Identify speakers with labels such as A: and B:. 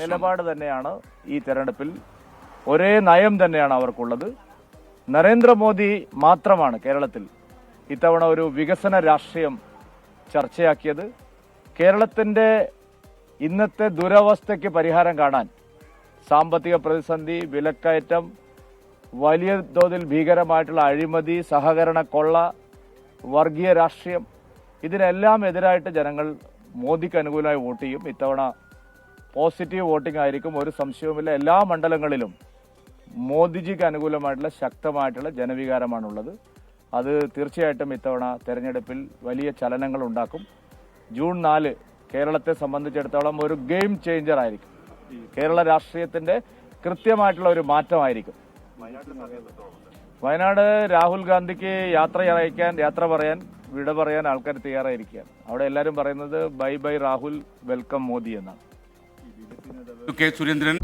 A: നിലപാട് തന്നെയാണ് ഈ തെരഞ്ഞെടുപ്പിൽ. ഒരേ നയം തന്നെയാണ് അവർക്കുള്ളത്. നരേന്ദ്രമോദി മാത്രമാണ് കേരളത്തിൽ ഇത്തവണ ഒരു വികസന രാഷ്ട്രീയം ചർച്ചയാക്കിയത്. കേരളത്തിന്റെ ഇന്നത്തെ ദുരവസ്ഥയ്ക്ക് പരിഹാരം കാണാൻ സാമ്പത്തിക പ്രതിസന്ധി, വിലക്കയറ്റം, വലിയ തോതിൽ ഭീകരമായിട്ടുള്ള അഴിമതി, സഹകരണ കൊള്ള, വർഗീയ രാഷ്ട്രീയം, ഇതിനെല്ലാം എതിരായിട്ട് ജനങ്ങൾ മോദിക്ക് അനുകൂലമായി വോട്ട് ചെയ്യും. ഇത്തവണ പോസിറ്റീവ് വോട്ടിംഗ് ആയിരിക്കും, ഒരു സംശയവുമില്ല. എല്ലാ മണ്ഡലങ്ങളിലും മോദിജിക്ക് അനുകൂലമായിട്ടുള്ള ശക്തമായിട്ടുള്ള ജനവികാരമാണുള്ളത്. അത് തീർച്ചയായിട്ടും ഇത്തവണ തെരഞ്ഞെടുപ്പിൽ വലിയ ചലനങ്ങൾ ഉണ്ടാക്കും. ജൂൺ 4 കേരളത്തെ സംബന്ധിച്ചിടത്തോളം ഒരു ഗെയിം ചേഞ്ചർ ആയിരിക്കും. കേരള രാഷ്ട്രീയത്തിന്റെ കൃത്യമായിട്ടുള്ള ഒരു മാറ്റമായിരിക്കും. വയനാട് രാഹുൽ ഗാന്ധിക്ക് യാത്ര പറയാൻ, വിട പറയാൻ ആൾക്കാർ തയ്യാറായിരിക്കുകയാണ്. അവിടെ എല്ലാവരും പറയുന്നത് bye bye Rahul, welcome Modi എന്നാണ്.
B: കെ സുരേന്ദ്രൻ.